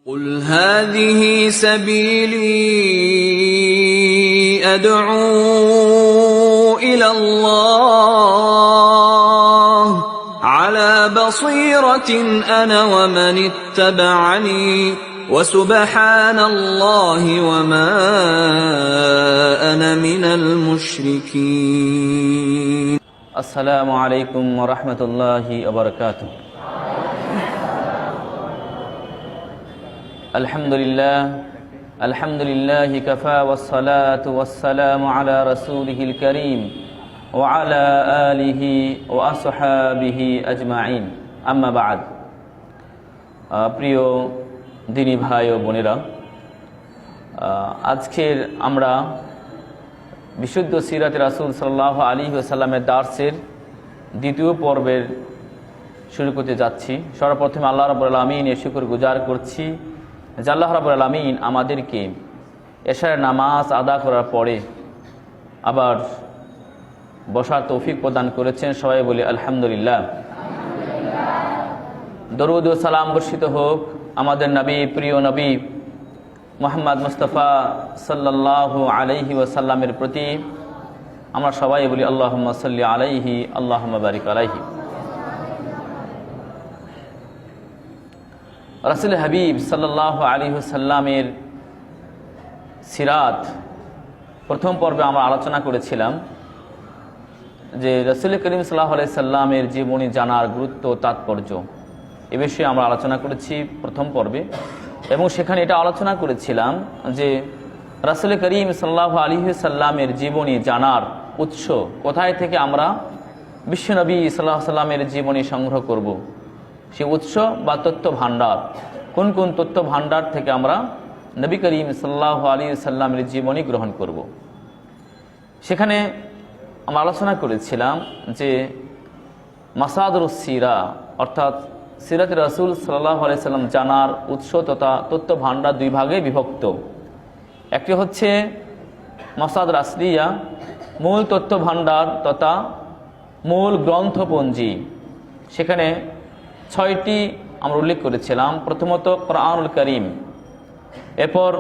قل هذه سبيلي أدعو إلى الله على بصيرة أنا ومن اتبعني وسبحان الله وما أنا من المشركين আসসালামু আলাইকুম ওয়া রাহমাতুল্লাহি ওয়া বারাকাতুহু। আলহামদুলিল্লাহি কাফা ওয়াস সালাতু ওয়াস সালামু আলা রাসূলিহিল কারীম ওয়া আলা আলিহি ওয়া আসহাবিহি আজমাইন, আম্মা বা'দ। প্রিয় দিনী ভাই ও বোনেরা, আজকের আমরা বিশুদ্ধ সিরাতে রাসূল সাল্লাল্লাহু আলাইহি ওয়াসাল্লামের দার্সের দ্বিতীয় পর্বের শুরু করতে যাচ্ছি। সর্বপ্রথমে আল্লাহ রাব্বুল আলামিনের শুকর গুজার করছি যে আল্লাহ রাব্বুল আলামিন আমাদেরকে এশার নামাজ আদা করার পরে আবার বসার তৌফিক প্রদান করেছেন। সবাই বলি আলহামদুলিল্লাহ। দরুদ ও সালাম বর্ষিত হোক আমাদের নবী, প্রিয় নবী মুহাম্মদ মুস্তাফা সাল্লাল্লাহু আলাইহি ওয়াসাল্লামের প্রতি। আমরা সবাই বলি আল্লাহুম্মা সাল্লি আলাইহি আল্লাহুম্মা বারিক আলাইহি। রাসূল হাবিব সাল্লাল্লাহু আলাইহি ওয়াসাল্লামের সিরাত প্রথম পর্বে আমরা আলোচনা করেছিলাম যে রাসূল করিম সাল্লাল্লাহু আলাইহি সাল্লামের জীবনী জানার গুরুত্ব, তাৎপর্য, এ বিষয়ে আমরা আলোচনা করেছি প্রথম পর্বে। এবং সেখানে এটা আলোচনা করেছিলাম যে রাসূল করিম সাল্লাল্লাহু আলাইহি সাল্লামের জীবনী জানার উৎস কোথায় থেকে আমরা বিশ্বনবী সাল্লাল্লাহু আলাইহি সাল্লামের জীবনী সংগ্রহ করব, সেই উৎস বা তথ্য ভাণ্ডার, কোন কোন তথ্য ভাণ্ডার থেকে আমরা নবী করিম সাল্লাল্লাহু আলাইহি সাল্লামের জীবনী গ্রহণ করব। সেখানে আমরা আলোচনা করেছিলাম যে মাসাদরুস সিরা অর্থাৎ সিরাত রাসূল সাল্লাল্লাহু আলাইহি সাল্লাম জানার উৎস তথা তথ্য ভাণ্ডার দুই ভাগে বিভক্ত। একটি হচ্ছে মাসাদর আসলিয়া, মূল তথ্য ভাণ্ডার তথা মূল গ্রন্থপঞ্জি। সেখানে 6টি আমরা উল্লেখ করেছিলাম। প্রথমত কোরআনুল কারীম, এরপর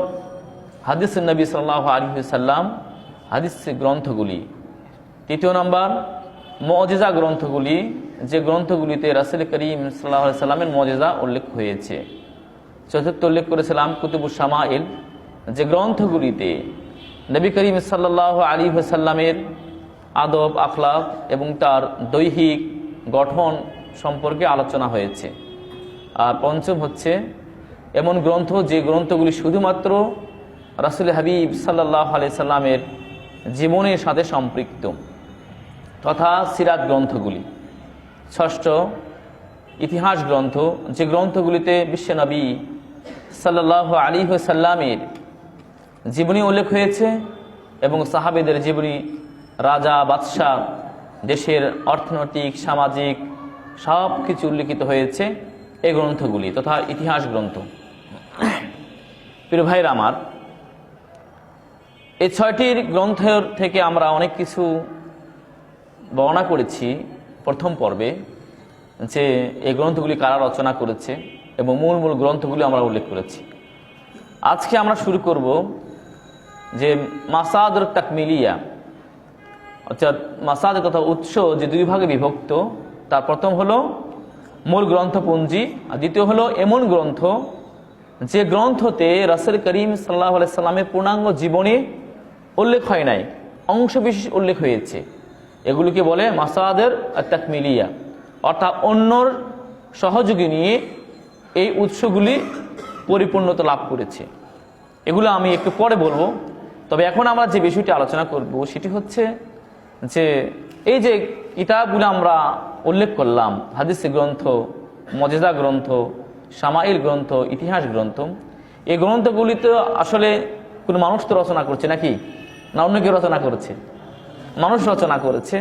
হাদিস নবী সাল্লাল্লাহু আলাইহি সাল্লাম, হাদিস গ্রন্থগুলি। তৃতীয় নম্বর মুজিজা গ্রন্থগুলি, যে গ্রন্থগুলিতে রাসূল করিম সাল্লাল্লাহু আলাইহি সাল্লামের মুজিজা উল্লেখ হয়েছে। চতুর্থ উল্লেখ করেছিলাম কুতুবুস শামাইল, যে গ্রন্থগুলিতে নবী করিম সাল্লাল্লাহু আলাইহি সাল্লামের আদব, আখলাক এবং তার দৈহিক গঠন সম্পর্কে আলোচনা হয়েছে। আর পঞ্চম হচ্ছে এমন গ্রন্থ যে গ্রন্থগুলি শুধুমাত্র রাসূল হাবিব সাল্লাল্লাহু আলাইহি সাল্লামের জীবনের সাথে সম্পৃক্ত তথা সিরাত গ্রন্থগুলি। ষষ্ঠ ইতিহাস গ্রন্থ, যে গ্রন্থগুলিতে বিশ্বনবী সাল্লাল্লাহু আলাইহি সাল্লামের জীবনী উল্লেখ হয়েছে এবং সাহাবীদের জীবনী, রাজা, বাদশাহ, দেশের অর্থনৈতিক, সামাজিক সব কিছু উল্লেখিত হয়েছে এই গ্রন্থগুলি তথা ইতিহাস গ্রন্থ। প্রিয় ভাইরা আমার, এই 6টির গ্রন্থের থেকে আমরা অনেক কিছু বর্ণনা করেছি প্রথম পর্বে, যে এই গ্রন্থগুলি কারা রচনা করেছে এবং মূল মূল গ্রন্থগুলি আমরা উল্লেখ করেছি। আজকে আমরা শুরু করব যে মাসাদর তাকমিলিয়া, অর্থাৎ মাসাদের তথা উৎস যে দুই ভাগে বিভক্ত। তার প্রথম হলো মূল গ্রন্থপঞ্জি, আর দ্বিতীয় হলো এমন গ্রন্থ যে গ্রন্থতে রাসূল করিম সাল্লাল্লাহু আলাইহি সাল্লামের পূর্ণাঙ্গ জীবনী উল্লেখ হয় নাই, অংশ বিশেষ উল্লেখ হয়েছে। এগুলিকে বলে মাসাদের তাকমিলিয়া, অর্থাৎ অন্যর সহযোগী নিয়ে এই উৎসগুলি পরিপূর্ণতা লাভ করেছে। এগুলো আমি একটু পরে বলবো। তবে এখন আমরা যে বিষয়টি আলোচনা করব সেটি হচ্ছে যে এই যে কিতাবগুলো আমরা উল্লেখ করলাম, হাদিস গ্রন্থ, মুজিজা গ্রন্থ, শামাইল গ্রন্থ, ইতিহাস গ্রন্থ, এই গ্রন্থগুলি তো আসলে কোনো মানুষ তো রচনা করছে নাকি, না অন্য কেউ রচনা করেছে? মানুষ রচনা করেছে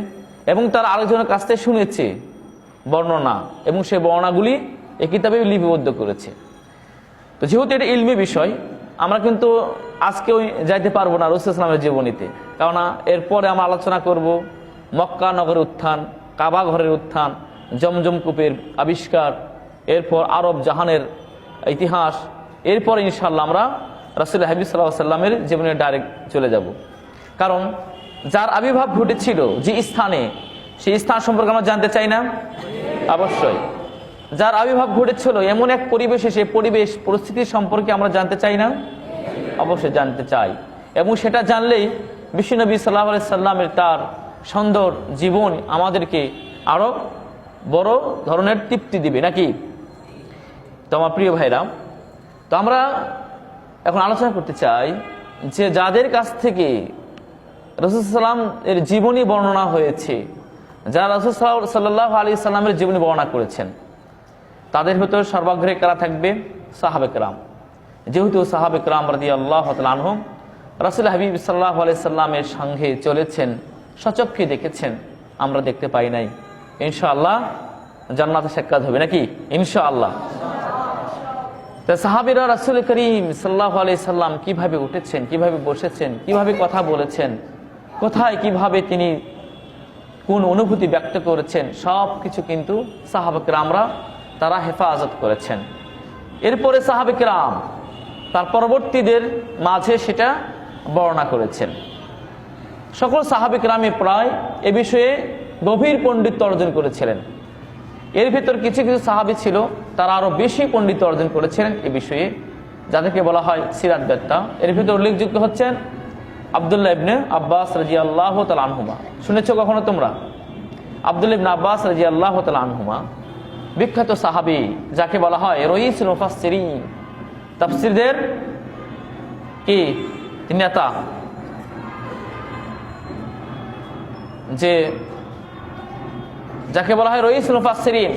এবং তার আরেকজনের কাছ থেকে শুনেছে বর্ণনা, এবং সেই বর্ণনাগুলি এই কিতাবে লিপিবদ্ধ করেছে। তো যেহেতু এটা ইলমি বিষয়, আমরা কিন্তু আজকেও যাইতে পারবো না রাসূল সাল্লাল্লাহু আলাইহি ওয়াসাল্লামের জীবনীতে, কেননা এরপরে আমরা আলোচনা করব মক্কা নগরের উত্থান, কাবা ঘরের উত্থান, জমজম কূপের আবিষ্কার, এরপর আরব জাহানের ইতিহাস, এরপর ইনশাআল্লাহ আমরা রাসূল হাবিব সাল্লাল্লাহু আলাইহি সাল্লামের জীবনে ডাইরেক্ট চলে যাব। কারণ যার আবির্ভাব ঘটেছিল যে স্থানে, সেই স্থান সম্পর্কে আমরা জানতে চাই না? অবশ্যই। যার আবির্ভাব ঘটেছিল এমন এক পরিবেশে, সেই পরিবেশ পরিস্থিতি সম্পর্কে আমরা জানতে চাই না? অবশ্যই জানতে চাই। এবং সেটা জানলেই বিশ্বনবী সাল্লাল্লাহু আলাইহি সাল্লামের তার সুন্দর জীবন আমাদেরকে আরো বড় ধরনের তৃপ্তি দিবে, নাকি? তো আমার প্রিয় ভাইরা, তো আমরা এখন আলোচনা করতে চাই যে যাদের কাছ থেকে রাসূল সাল্লাল্লাহু আলাইহি সাল্লাম এর জীবনী বর্ণনা হয়েছে, যারা রাসূল সাল্লাল্লাহু আলাইহি সাল্লামের জীবনী বর্ণনা করেছেন, তাদের ভিতর সর্বাগ্রে কারা থাকবে? সাহাবে কেরাম। যেহেতু সাহাবে কেরাম রাদিয়াল্লাহু তাআলা আনহুম রাসূল হাবিব সাল্লাল্লাহু আলাইহি সাল্লামের সঙ্গে চলেছেন, সচক্ষে দেখেছেন, আমরা দেখতে পাই নাই। ইনশাআল্লাহ জান্নাতে সাক্ষাৎ হবে, নাকি? ইনশাআল্লাহ। তো সাহাবীরা রাসূল করিম সাল্লাল্লাহু আলাইহি সাল্লাম কিভাবে উঠেছেন, কিভাবে বসেছেন, কিভাবে কথা বলেছেন, কোথায় কিভাবে তিনি কোন অনুভূতি ব্যক্ত করেছেন, সব কিছু কিন্তু সাহাবা কেরামরা তারা হেফাজত করেছেন। এরপরে সাহাবা কেরাম তার পরবর্তীদের মাঝে সেটা বর্ণনা করেছেন। সকল সাহাবা কেরামে প্রায় এ বিষয়ে গভীর পণ্ডিত্য অর্জন করেছিলেন। এর ভিতর কিছু কিছু সাহাবী ছিল তারা আরো বেশি পণ্ডিত্য অর্জন করেছিলেন এ বিষয়ে, যাদেরকে বলা হয় সিরাত বেত্তা। এর ভিতর উল্লেখযোগ্য হচ্ছেন আব্দুল্লাহ ইবনে আব্বাস রাদিয়াল্লাহু তাআলা আনহুমা। শুনেছো কখনো তোমরা? আব্দুল্লাহ ইবনে আব্বাস রাদিয়াল্লাহু তাআলা আনহুমা বিখ্যাত সাহাবী, যাকে বলা হয় রাইসুল মুফাসসিরিন, তাফসীরদের কি নেতা, যে যাকে বলা হয় রাইসুল মুফাসসিরিন,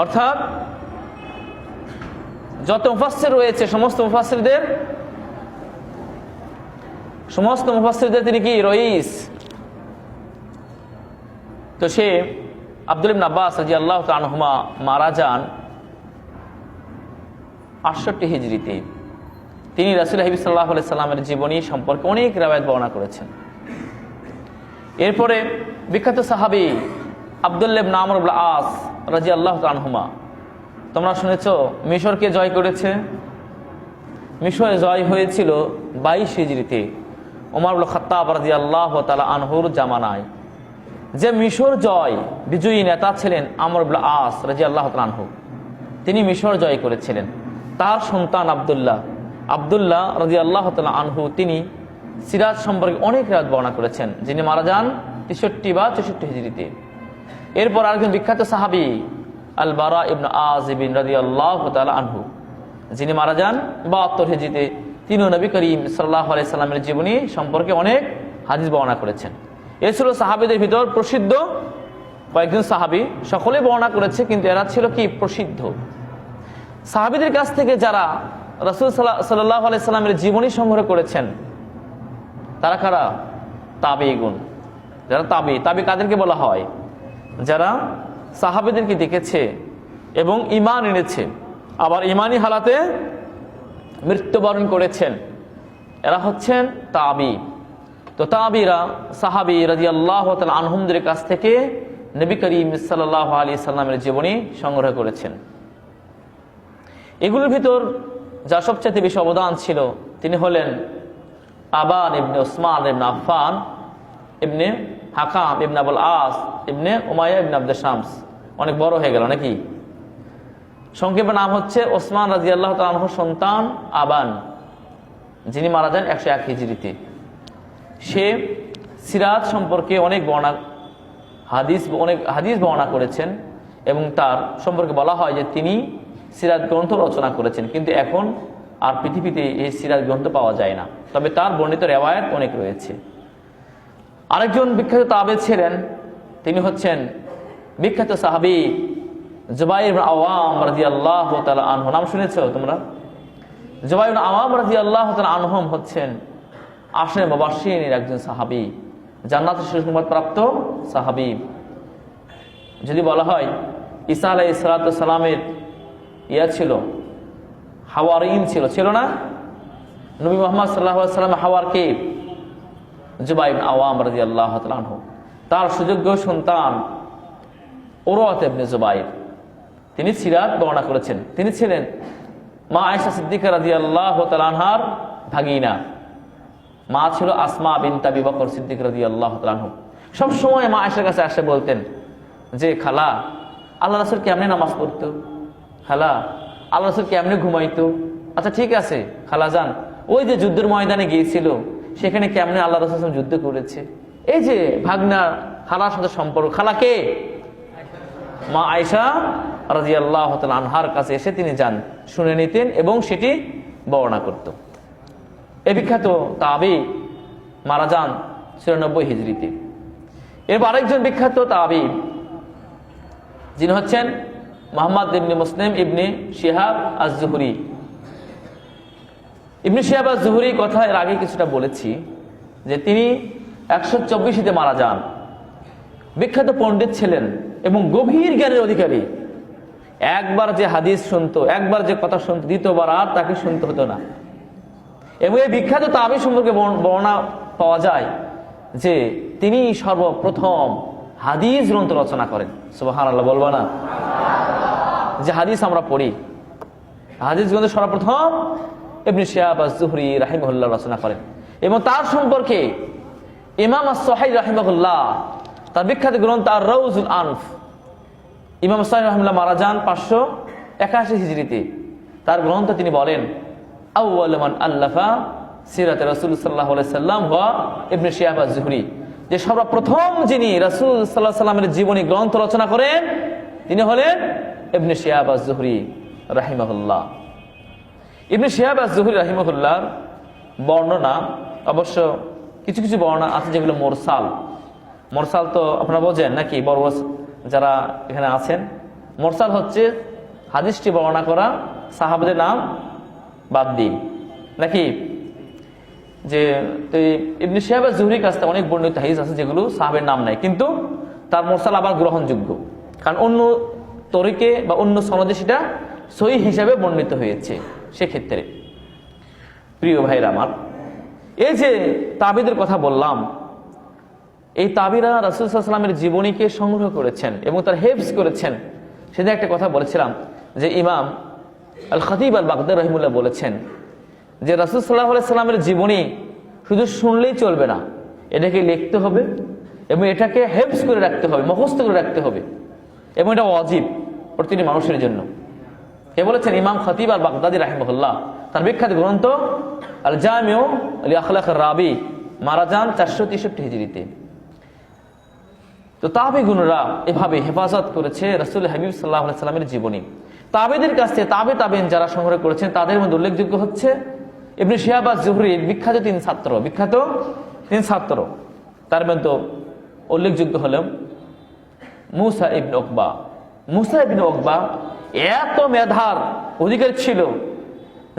অর্থাৎ যত মুফাসসির রয়েছে সমস্ত মুফাসসিরদের তিনি কি রইস। তো সে আব্দুল্লাহ ইবনে আব্বাস রাদিয়াল্লাহু তাআলা আনহুমা মারা যান 68 হিজরিতে। তিনি রাসূল হাবিব সাল্লাল্লাহু আলাইহি সাল্লামের জীবনী সম্পর্কে অনেক riwayat বর্ণনা করেছেন। এরপরে বিখ্যাত সাহাবী আব্দুল্লাহ ইবনে আমর ইবনে আস রাদিয়াল্লাহু তাআলা আনহুমা, তোমরা শুনেছো মিশরকে জয় করেছে। মিশরে জয় হয়েছিল 22 হিজরিতে ওমর ইবনে খাত্তাব রাদিয়াল্লাহু তাআলা আনহুর জামানায়। যে মিশর জয় বিজয়ী নেতা ছিলেন আমর ইবনে আস রাদিয়াল্লাহু তাআলা আনহু, তিনি মিশর জয় করেছিলেন। তার সন্তান আব্দুল্লাহ রাদিয়াল্লাহু তাআলা আনহু তিনি সিরাজ সম্পর্কে অনেক রাত বর্ণনা করেছেন, যিনি মারা যান 63 বা 64 হিজরিতে। এরপর আরেকজন বিখ্যাত সাহাবী আল বারা ইবনে আযিব রাদিয়াল্লাহু তাআলা আনহু, যিনি মারা যান 72 হিজরিতে। তিনি নবী করিম সাল্লাল্লাহু আলাইহি সাল্লামের জীবনী সম্পর্কে অনেক হাদিস বর্ণনা করেছেন। এ ছিল সাহাবীদের ভিতর প্রসিদ্ধ কয়েকজন সাহাবী, সকলে বর্ণনা করেছে, কিন্তু এরা ছিল কি প্রসিদ্ধ। সাহাবীদের কাছ থেকে যারা রাসূল সাল্লাল্লাহু আলাইহি সাল্লামের জীবনী সংগ্রহ করেছেন তারা কারা? তাবেঈগণ। যারা তাবি কাদেরকে বলা হয়? যারা সাহাবীদেরকে দেখেছে এবং ঈমান এনেছে, আবার ঈমানি হালাতে মৃত্যুবরণ করেছেন, এরা হচ্ছেন তাবি। তো তাবিরা সাহাবী রাদিয়াল্লাহু তাআলা আনহুমদের কাছ থেকে নবী করিম সাল্লাল্লাহু আলাইহি সাল্লামের জীবনী সংগ্রহ করেছেন। এগুলোর ভিতর যার সবচেয়ে বেশি অবদান ছিল তিনি হলেন আবান ইবনে উসমান ইবনে আফফান ইবনে হাকাম ইবনে আবুল আস ইবনে উমাইয়া ইবনে আবদ শামস। অনেক বড় হয়ে গেল নাকি? সংক্ষেপে নাম হচ্ছে ওসমান রাদিয়াল্লাহু তাআলা আনহুর সন্তান আবান, যিনি মারা যান 101 হিজরিতে। সে সিরাত সম্পর্কে অনেক হাদিস বর্ণনা করেছেন এবং তার সম্পর্কে বলা হয় যে তিনি সিরাত গ্রন্থ রচনা করেছেন, কিন্তু এখন আর পৃথিবীতে এই সিরাত গ্রন্থ পাওয়া যায় না, তবে তার বর্ণিত রিওয়ায়াত অনেক রয়েছে। আরেকজন বিখ্যাত তাবে ছিলেন, তিনি হচ্ছেন বিখ্যাত সাহাবী জুবাইর ইবনে আওয়াম রাদিয়াল্লাহু তাআলা আনহু। নাম শুনেছো তোমরা? জুবাইর ইবনে আওয়াম রাদিয়াল্লাহু তাআলা আনহুম হচ্ছেন আশরে মুবাশশিরিনের একজন সাহাবী, জান্নাতের সুসংবাদ প্রাপ্ত সাহাবী। যদি বলা হয় ঈসা আলাইহিস সালামের ছিল হাওয়ারিন ছিল না? নবী মুহাম্মদ সাল্লাল্লাহু আলাইহি ওয়াসাল্লাম হাওয়ার কে? জুবাইর ইবনে আওয়াম রাদিয়াল্লাহু তাআলা আনহু। তার সুযোগ্য সন্তান উরওয়া ইবনে জুবাইর, তিনি সিরাত বর্ণনা করেছেন। তিনি ছিলেন মা আয়েশা সিদ্দিকা রাদিয়াল্লাহু তাআলা আনহার ভাগিনা, মা ছিল আসমা বিনত আবি বকর সিদ্দিক রাদিয়াল্লাহু তাআলা আনহু। সবসময় মা আয়েশার কাছে এসে বলতেন যে খালা, আল্লাহ রাসূল কেমনে নামাজ পড়তো, খালা আল্লাহ রাসূল কেমনে ঘুমাইতো। আচ্ছা ঠিক আছে খালা যান, ওই যে যুদ্ধের ময়দানে গিয়েছিল সেখানে কেমনে আল্লাহ রাসূল যুদ্ধ করেছে। এই যে ভাগনা খালার সাথে সম্পর্ক, খালাকে মা আয়েশা রাদিয়াল্লাহু তাআলা আনহার কাছে এসে তিনি যান, শুনে নিতেন এবং সেটি বর্ণনা করত। এ বিখ্যাত তাবী মারা যান 94 হিজরিতে। এরপর আরেকজন বিখ্যাত তাবী যিনি হচ্ছেন মুহাম্মদ ইবনে মুসলিম ইবনে শিহাব আজ-জুহরি। ইবনে শিহাব আজ-জুহরি কথা এর আগে কিছুটা বলেছি যে তিনি 124 মারা যান। বিখ্যাত পণ্ডিত ছিলেন এবং গভীর জ্ঞানের অধিকারী। একবার যে হাদিস শুনতো, একবার যে কথা শুনতো, দ্বিতীয়বার আর তাকে শুনতে হতো না। এবং এই বিখ্যাত তাবী সম্পর্কে বর্ণনা পাওয়া যায় যে তিনি সর্বপ্রথম হাদিস গ্রন্থ রচনা করেন। সুবহানাল্লাহ বলবো না? যে হাদিস আমরা পড়ি, হাদিস গ্রন্থ সর্বপ্রথম ইবনে শিহাব আজ-জুহরি রাহিমাহুল্লাহ রচনা করেন। এবং তার সম্পর্কে ইমাম আস-সাহিহ রাহিমাহুল্লাহ তার বিখ্যাত গ্রন্থ আর রাউজুল আনফ, ইমাম আস-সাহিহ রাহিমাহুল্লাহ মারা যান 581 হিজরিতে। তার গ্রন্থ তিনি বলেন আউয়ালু মান আল্লাফা সিরাত রাসূল সাল্লাল্লাহু আলাইহি সাল্লাম ওয়া ইবনে শিহাব আজ-জুহরি, যে সর্বপ্রথম যিনি রাসূল সাল্লাল্লাহু আলাইহি সাল্লামের জীবনী গ্রন্থ রচনা করেন তিনি হলেন ইবনে শিহাব আজ-জুহরি রাহিমাহুল্লাহ। ইবনে শিহাব আজ-জুহরি রাহিমাহুল্লাহর বর্ণনা অবশ্য কিছু কিছু বর্ণনা আছে যেগুলো মুরসাল। মুরসাল তো আপনারা বোঝেন নাকি, বড় যারা এখানে আছেন, মুরসাল হচ্ছে হাদিসটি বর্ণনা করা সাহাবাদের নাম বাদ দিন নাকি। যে ইবনে শিহাব আজ-জুহরির কাছে অনেক বর্ণিত হাদিস আছে যেগুলো সাহাবের নাম নাই, কিন্তু তার মুরসাল আবার গ্রহণযোগ্য, কারণ অন্য তরিকে বা অন্য সনদে সেটা সহিহ হিসাবে বর্ণিত হয়েছে। সেক্ষেত্রে প্রিয় ভাইরা আমার, এই যে তাবিদের কথা বললাম, এই তাবিরা রাসূল সাল্লাল্লাহু আলাইহি ওয়াসাল্লামের জীবনীকে সংগ্রহ করেছেন এবং তার হেফজ করেছেন। সেদিন একটা কথা বলেছিলাম যে ইমাম আল খতিব আল বাগদাদি রাহিমাহুল্লাহ বলেছেন যে রাসূল সাল্লাল্লাহু আলাইহি ওয়াসাল্লামের জীবনী শুধু শুনলেই চলবে না, এটাকে লিখতে হবে এবং এটাকে হেফজ করে রাখতে হবে, মুখস্থ করে রাখতে হবে, এবং এটা ওয়াজিব প্রতিটি মানুষের জন্য। কে বলেছেন? ইমাম খতিব আল বাগদাদি রাহিমাহুল্লাহ তার বিখ্যাত গ্রন্থ আল জামিউ লি আখলাকির রাবি, মারা যান 463 হিজরিতে। তো তাবেঈনরা এভাবে হেফাজত করেছে রাসূল হাবিব সাল্লাল্লাহু আলাইহি সাল্লামের জীবনী। তাবেঈদের কাছে তাবেঈন যারা সংগ্রহ করেছেন তাদের মধ্যে উল্লেখযোগ্য হচ্ছে ইবনে শিহাব আজ-জুহরির বিখ্যাত তিন ছাত্র। তার মধ্যে উল্লেখযোগ্য হলেন মুসা ইবনে উকবা। মুসা ইবনে উকবা এত মেধার অধিকারী ছিল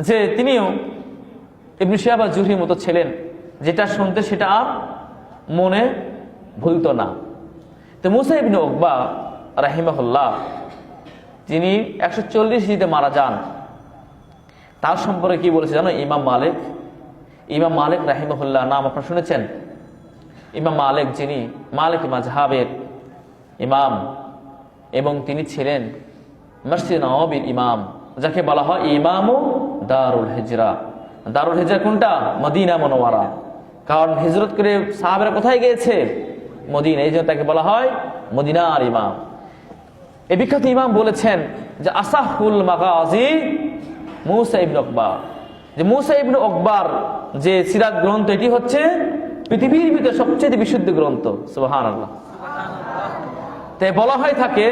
যে তিনিও ইবনে শিহাব আজ-জুহরির মতো ছিলেন, যেটা শুনতে সেটা আর মনে ভুলতো না। তো মুসা ইবনে উকবা রাহিমাহুল্লাহ তিনি 140 হিজরিতে মারা যান। তার সম্পর্কে কি বলেছে জানো? ইমাম মালিক রাহিমাহুল্লাহ নাম আপনারা শুনেছেন? ইমাম মালিক যিনি মালিক মাযহাবের ইমাম এবং তিনি ছিলেন মসজিদ নববীর ইমাম, যাকে বলা হয় ইমামু দারুল হিজরা। দারুল হিজরা কোনটা? মদিনা মুনাওয়ারা। কারণ হিজরত করে সাহাবারা কোথায় গিয়েছে? মদিনা, এই জন্য তাকে বলা হয় মদিনার ইমাম। এই বিখ্যাত ইমাম বলেছেন যে আসাহুল মাগাজি মুসা ইবনে উকবা, যে মুসা ইবনে উকবার যে সিরাত গ্রন্থ এটি হচ্ছে পৃথিবীর ভিতরে সবচেয়ে বিশুদ্ধ গ্রন্থ। সুবহানাল্লাহ। তাই বলা হয় থাকে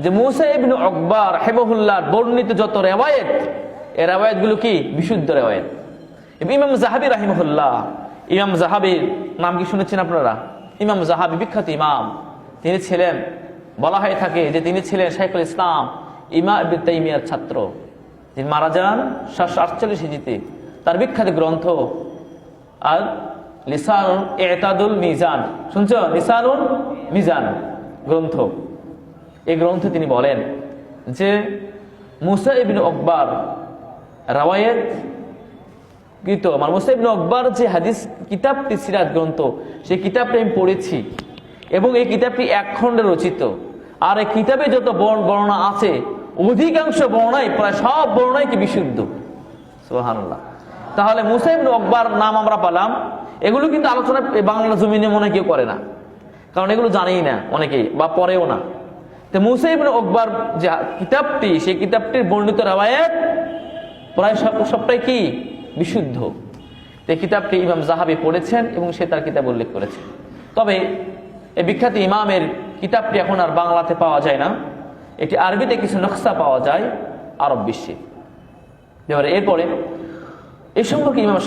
যে মুসা ইবনে উকবা রাহিমাহুল্লাহ বর্ণিত যত রিওয়ায়াত, এই রিওয়ায়াতগুলো কি? বিশুদ্ধ রিওয়ায়াত। ইমাম যাহাবী রাহিমাহুল্লাহ, ইমাম যাহাবীর নাম কি শুনেছেন আপনারা? ইমাম যাহাবী বিখ্যাত ইমাম, তিনি ছিলেন, বলা হয়ে থাকে যে তিনি ছিলেন শাইখুল ইসলাম ইমাম ইবনে তাইমিয়ার ছাত্র। তিনি মারা যান 748 হিজরিতে। তার বিখ্যাত গ্রন্থ আর লিসানুল ইতাদুল মিজান, শুনছো? লিসানুল মিজান গ্রন্থ। এই গ্রন্থে তিনি বলেন যে মুসা ইবনে উকবার রাওয়ায়াত কৃত আমার মুসা ইবনে উকবার যে হাদিস কিতাবটি সিরাত গ্রন্থ, সেই কিতাবটি আমি পড়েছি এবং এই কিতাবটি এক খণ্ডে রচিত। আর এই কিতাবে যত বর্ণনা আছে অধিকাংশ বর্ণনাই, প্রায় সব বর্ণনাই কি বিশুদ্ধ। সুবহানাল্লাহ। তাহলে মুসা ইবনে উকবার নাম আমরা পেলাম, এগুলো কিন্তু আলোচনা বাংলা জমিনে মনে কেউ করে না, কারণ এগুলো জানেই না অনেকেই বা পড়েও না। তো মুসা ইবনে উকবার যে কিতাবটি, সেই কিতাবটির বর্ণিত রওয়ায়াত প্রায় সবটাই কি বিশুদ্ধ। এই কিতাবটি ইমাম যাহাবী পড়েছেন এবং সে তার কিতাব উল্লেখ করেছেন। তবে এই বিখ্যাত ইমামের কিতাবটি এখন আর বাংলাতে পাওয়া যায় না, এটি আরবিতে কিছু নকশা পাওয়া যায় আরব বিশ্বে। এবারে এরপরে এই সম্পর্কে ইমাম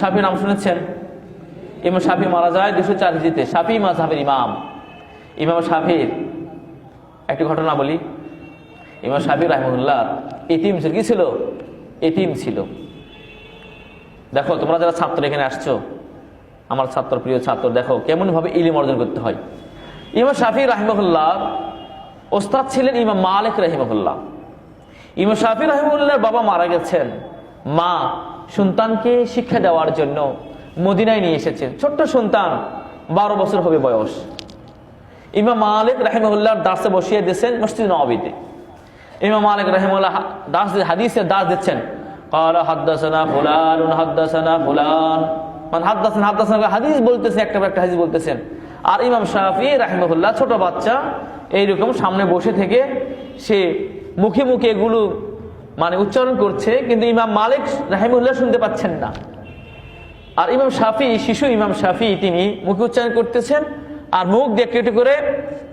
শাফি নাম শুনেছেন? ইমাম শাফি মারা যায় 204 হিজরিতে। শাফি মাযহাবের ইমাম শাফির একটি ঘটনা বলি। ইমাম শাফি রাহিমাহুল্লাহ এতিম ছিল। কি ছিল? এতিম ছিল। দেখো তোমরা যারা ছাত্র এখানে আসছো, আমার ছাত্র, প্রিয় ছাত্র, দেখো কেমন ভাবে ইলম অর্জন করতে হয়। ইমাম শাফি রাহিমাহুল্লাহ ওস্তাদ ছিলেন ইমাম মালিক রাহিমাহুল্লাহ। ইমাম শাফি রাহিমাহুল্লাহর বাবা মারা গেছেন, মা সন্তানকে শিক্ষা দেওয়ার জন্য মদিনায় নিয়ে এসেছেন। ছোট্ট সন্তান, 12 বছর হবে বয়স। ইমাম মালিক রাহিমাহুল্লাহর দাসে বসিয়ে দিয়েছেন মসজিদ নববীতে। ইমাম মালিক রাহিমাহুল্লাহ হাদিসের দাস দিচ্ছেন, ক্বালা হাদাসানা ফুলান হাদাসানা ফুলান, মানে হাদাসানা হাদিস বলতেছেন, একটা হাদিস বলতেছেন। আর ইমাম শাফি রাহিমাহুল্লাহ ছোট বাচ্চা, এইরকম সামনে বসে থেকে সে মুখে মুখে এগুলো মানে উচ্চারণ করছে, কিন্তু ইমাম মালিক রাহিমাহুল্লাহ শুনতে পাচ্ছেন না। আর ইমাম শাফি, শিশু ইমাম শাফি, তিনি মুখে উচ্চারণ করতেছেন আর মুখ দিয়ে কেটে করে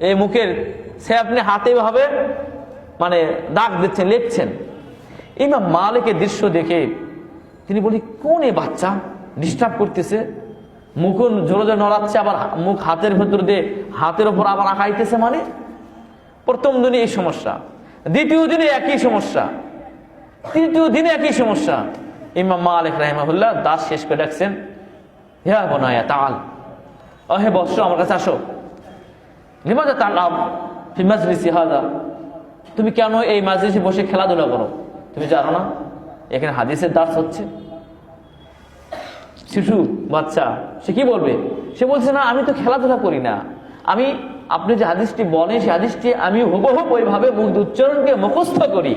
এই মুখের সে আপনি হাতে ভাবে মানে দাগ দিচ্ছেন, লিখছেন। ইমাম মালিকের দৃশ্য দেখে তিনি বলি, কোন এ বাচ্চা ডিস্টার্ব করতেছে, মুখ জোরে জোরে নড়াচ্ছে, আবার মুখ হাতের ভেতর দিয়ে হাতের ওপর আবার আঁকাইতেছে। মানে প্রথম দিনে এই সমস্যা, দ্বিতীয় দিনে একই সমস্যা, তৃতীয় দিনে একই সমস্যা। ইমাম মালিক রাহিমাহুল্লাহ দাস শেষ করে ডাকছেন, ইয়া বুনায়া তাআল, হে বৎস আমার কাছে আসো। লিমাযা তালআব ফি মাজলিসি হাযা, তুমি কেন এই মাজলিসে বসে খেলাধুলা করো? তুমি জানো না এখানে হাদিসের দাস হচ্ছে? শিশু বাচ্চা সে কি বলবে? সে বলছে, না আমি তো খেলাধুলা করি না, আমি আপনি যে হাদিসটি বলেন সেই হাদিসটি আমি হুবহু ওইভাবে মুখ উচ্চারণকে মুখস্থ করি।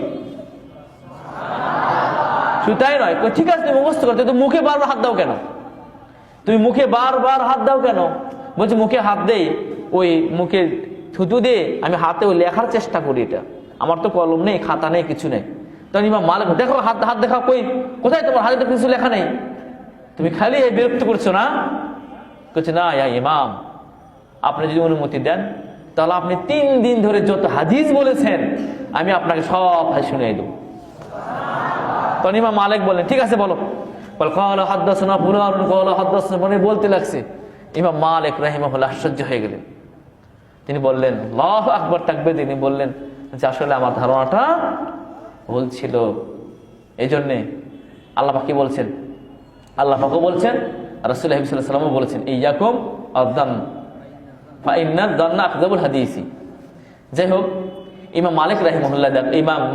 তাই নয়, ঠিক আছে তুমি মুখস্থ করতে, তো মুখে বারবার হাত দাও কেন? তুমি মুখে বারবার হাত দাও কেন? বলছে মুখে হাত দেই, ওই মুখে থুতু দিয়ে আমি হাতে ওই লেখার চেষ্টা করি। এটা আমার তো কলম নেই, খাতা নেই, কিছু নেই। তখন ইমাম মালিক, দেখো হাত দেখা, কই কোথায় তোমার হাতে তো কিছু লেখা নেই, তুমি খালি এই বিরক্ত করছো না? বলছে, না ইয়া ইমাম, আপনি যদি অনুমতি দেন তাহলে আপনি 3 দিন ধরে যত হাদিস বলেছেন আমি আপনাকে সব হাদিস শুনিয়ে দেব। তখন ইমাম মালিক বলেন, ঠিক আছে বলো। ক্বালা হাদাসানা ফুলান ক্বালা হাদাসানা, মানে বলতে লাগছে। ইমাম মালিক রাহিমাহুল্লাহ আশ্চর্য হয়ে গেলেন। তিনি বললেন, আল্লাহু আকবার, তাকবীর। তিনি বললেন যে আসলে আমার ধারণাটা ভুল ছিল। এই জন্যে আল্লাহ পাক কি বলছেন? আল্লাহ পাকও বলছেন, রাসূল সাল্লাল্লাহু আলাইহি ওয়াসাল্লামও বলেছেন, ইয়াকুম আয-যান ফা ইন্না যান্না আকযাবুল হাদিসি। যাই হোক, ইমাম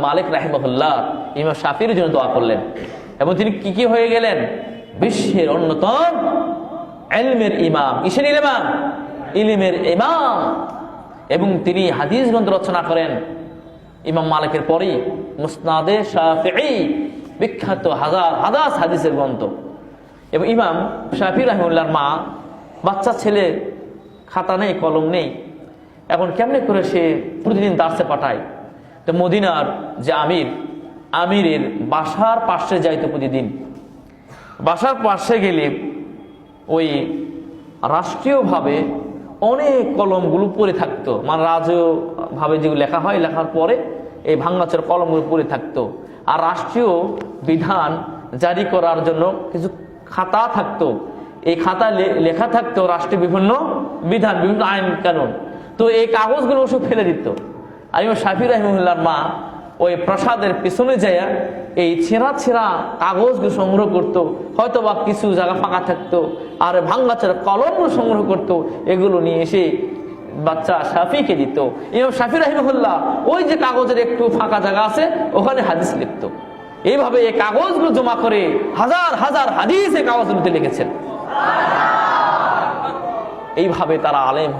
মালিক রাহিমাহুল্লাহ ইমাম শাফির জন্য দোয়া করলেন এবং তিনি কি হয়ে গেলেন? বিশ্বের অন্যতম ইলমের ইমাম। কিসের ইমাম? ইলমের ইমাম। এবং তিনি হাদিস গ্রন্থ রচনা করেন। ইমাম মালিকের পরেই মুসনাদে শাফিঈ, বিখ্যাত হাজার হাদিসের গ্রন্থ। এবং ইমাম শাফি রাহিমাহুল্লাহর মা, বাচ্চা ছেলে, খাতা নেই, কলম নেই, এখন কেমনে করে সে প্রতিদিন দার্সে পাঠায়? তো মদিনার যে আমিরের বাসার পাশে যাইতো প্রতিদিন। বাসার পাশে গেলে ওই রাষ্ট্রীয়ভাবে অনেক কলমগুলো পড়ে থাকতো, মানে রাজভাবে যেগুলো লেখা হয়, লেখার পরে এই ভাঙাচোর কলমগুলো পড়ে থাকতো। আর রাষ্ট্রীয় বিধান জারি করার জন্য কিছু খাতা থাকতো, এই খাতা লেখা থাকতো রাষ্ট্রীয় বিভিন্ন বিধান, বিভিন্ন আইন কানুন। তো এই কাগজগুলো সব ফেলে দিত। আর ইমাম শাফি রাহিমাহুল্লাহর মা ওই প্রাসাদের পিছনে যায় এই ছেঁড়া কাগজগুলো সংগ্রহ করতো, হয়তো বা কিছু জায়গা ফাঁকা থাকতো, আর ভাঙ্গাচোরা কলমগুলো সংগ্রহ করতো, এগুলো নিয়ে এসে বাচ্চা শাফিকে দিত। ইমাম শাফি রাহিমাহুল্লাহ ওই যে কাগজের একটু ফাঁকা জায়গা আছে ওখানে হাদিস লিখতো। এইভাবে এই কাগজগুলো জমা করে হাজার হাদিস এই কাগজের মধ্যে লিখেছেন। এইভাবে তারা আলেম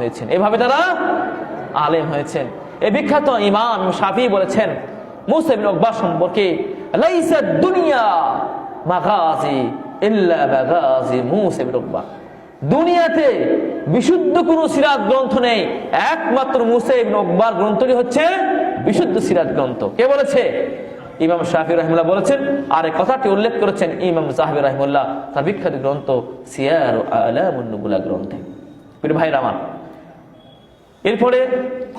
হয়েছেন, এই বিখ্যাত ইমাম শাফি বলেছেন, মুসা ইবনে উকবা সম্পর্কে, লাইসাদ দুনিয়া মাগাজি ইল্লা মাগাজি মুসা ইবনে উকবা, দুনিয়াতে বিশুদ্ধ কোন সিরাত গ্রন্থ নেই, একমাত্র মুসা ইবনে উকবার গ্রন্থটি হচ্ছে বিশুদ্ধ সিরাত গ্রন্থ। কে বলেছে? ইমাম শাফিঈ রাহিমাহুল্লাহ বলেছেন। আর এই কথাটি উল্লেখ করেছেন ইমাম যাহাবী রাহিমাহুল্লাহ তার বিখ্যাত গ্রন্থ সিয়ার আলামুন নুবুলা গ্রন্থে। প্রিয় ভাইরা আমার, এরপরে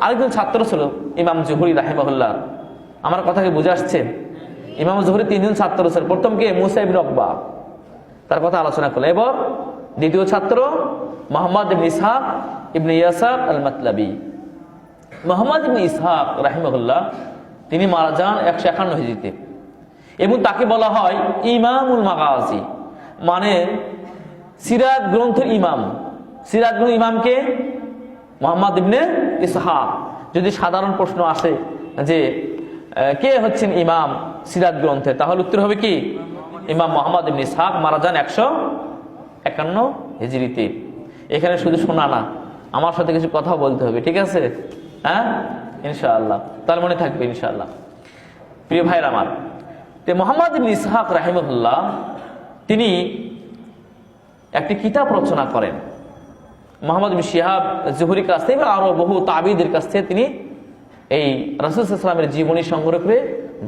আরেকজন ছাত্র ছিল ইমাম জুহরি রাহিমাহুল্লাহ। আমার কথাকে বুঝে আসছে? ইমাম জুহরি তিনজন ছাত্র ছিল। প্রথম কে? মুসা ইবনে উকবা, তার কথা আলোচনা করলাম। এবার দ্বিতীয় ছাত্র মুহাম্মদ ইবনে ইসহাক ইবনে ইয়াসার আল মাতলাবি। মুহাম্মদ ইবনে ইসহাক রাহিমাহুল্লাহ তিনি মারা যান 151 হিজরিতে, এবং তাকে বলা হয় ইমামুল মাগাজি, মানে সিরাত গ্রন্থের ইমাম। সিরাত গ্রন্থের ইমামকে মুহাম্মদ ইবনে ইসহাক। যদি সাধারণ প্রশ্ন আসে যে কে হচ্ছেন ইমাম সিরাত গ্রন্থে, তাহলে উত্তর হবে কি? ইমাম মুহাম্মদ ইবনে ইসহাক, মারা যান 151 হিজরিতে। এখানে শুধু শোনা না, আমার সাথে কিছু কথা বলতে হবে, ঠিক আছে? হ্যাঁ, ইনশাআল্লাহ, তার মনে থাকবে ইনশাআল্লাহ। প্রিয় ভাইরা আমার, মুহাম্মদ ইবনে ইসহাক রাহিমাহুল্লাহ তিনি একটি কিতাব রচনা করেন। মুহাম্মদ ইবনে শিহাব জুহরির কাছ থেকে আরো বহু তাবিদের কাছ থেকে তিনি এই রাসূল সাল্লাল্লাহু আলাইহি ওয়াসাল্লামের জীবনী সংগ্রহ করে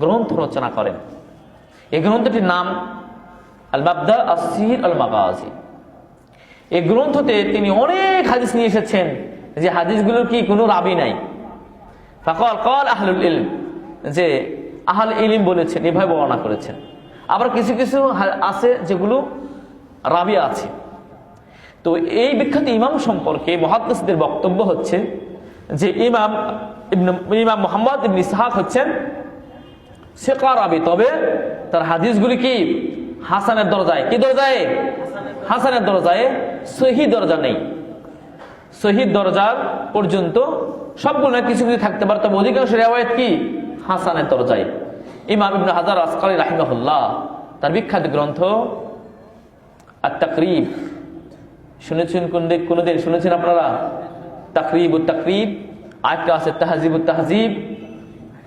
গ্রন্থ রচনা করেন। এই গ্রন্থটির নাম আল মাবদা আস-সির আল মাগাজি। এই গ্রন্থতে তিনি অনেক হাদিস নিয়ে এসেছেন, যে হাদিসগুলোর কি কোনো রাবি নাই। ফাকাল কাল আহলুল ইলম, যে আহল ইলম বলেছেন, এভাবে বর্ণনা করেছেন। আবার কিছু কিছু আছে যেগুলো রাবি আছে। তো এই বিখ্যাত ইমাম সম্পর্কে মুহাদ্দিসদের বক্তব্য হচ্ছে যে ইমাম মুহাম্মদ ইবনে ইসহাক হচ্ছেন সিকা রাবি, তবে তার হাদিসগুলি কি হাসানের দরজায়। কি দরজায়? হাসানের দরজায়, সহিহ দরজা নেই। সহিহ দরজার পর্যন্ত সবগুলো কিছু কিছু থাকতে পারে, তবে অধিকাংশ রিওয়ায়াত কি হাসানের দরজায়। ইমাম ইবনে হাজার আসকালী রাহিমাহুল্লাহ তার বিখ্যাত গ্রন্থ আত-তাকরিব, শুনেছেন কোনদিন শুনেছেন আপনারা? তাকরিবুত তাকরিব, আরেকটা আছে তাহজিবুত তাহজিব,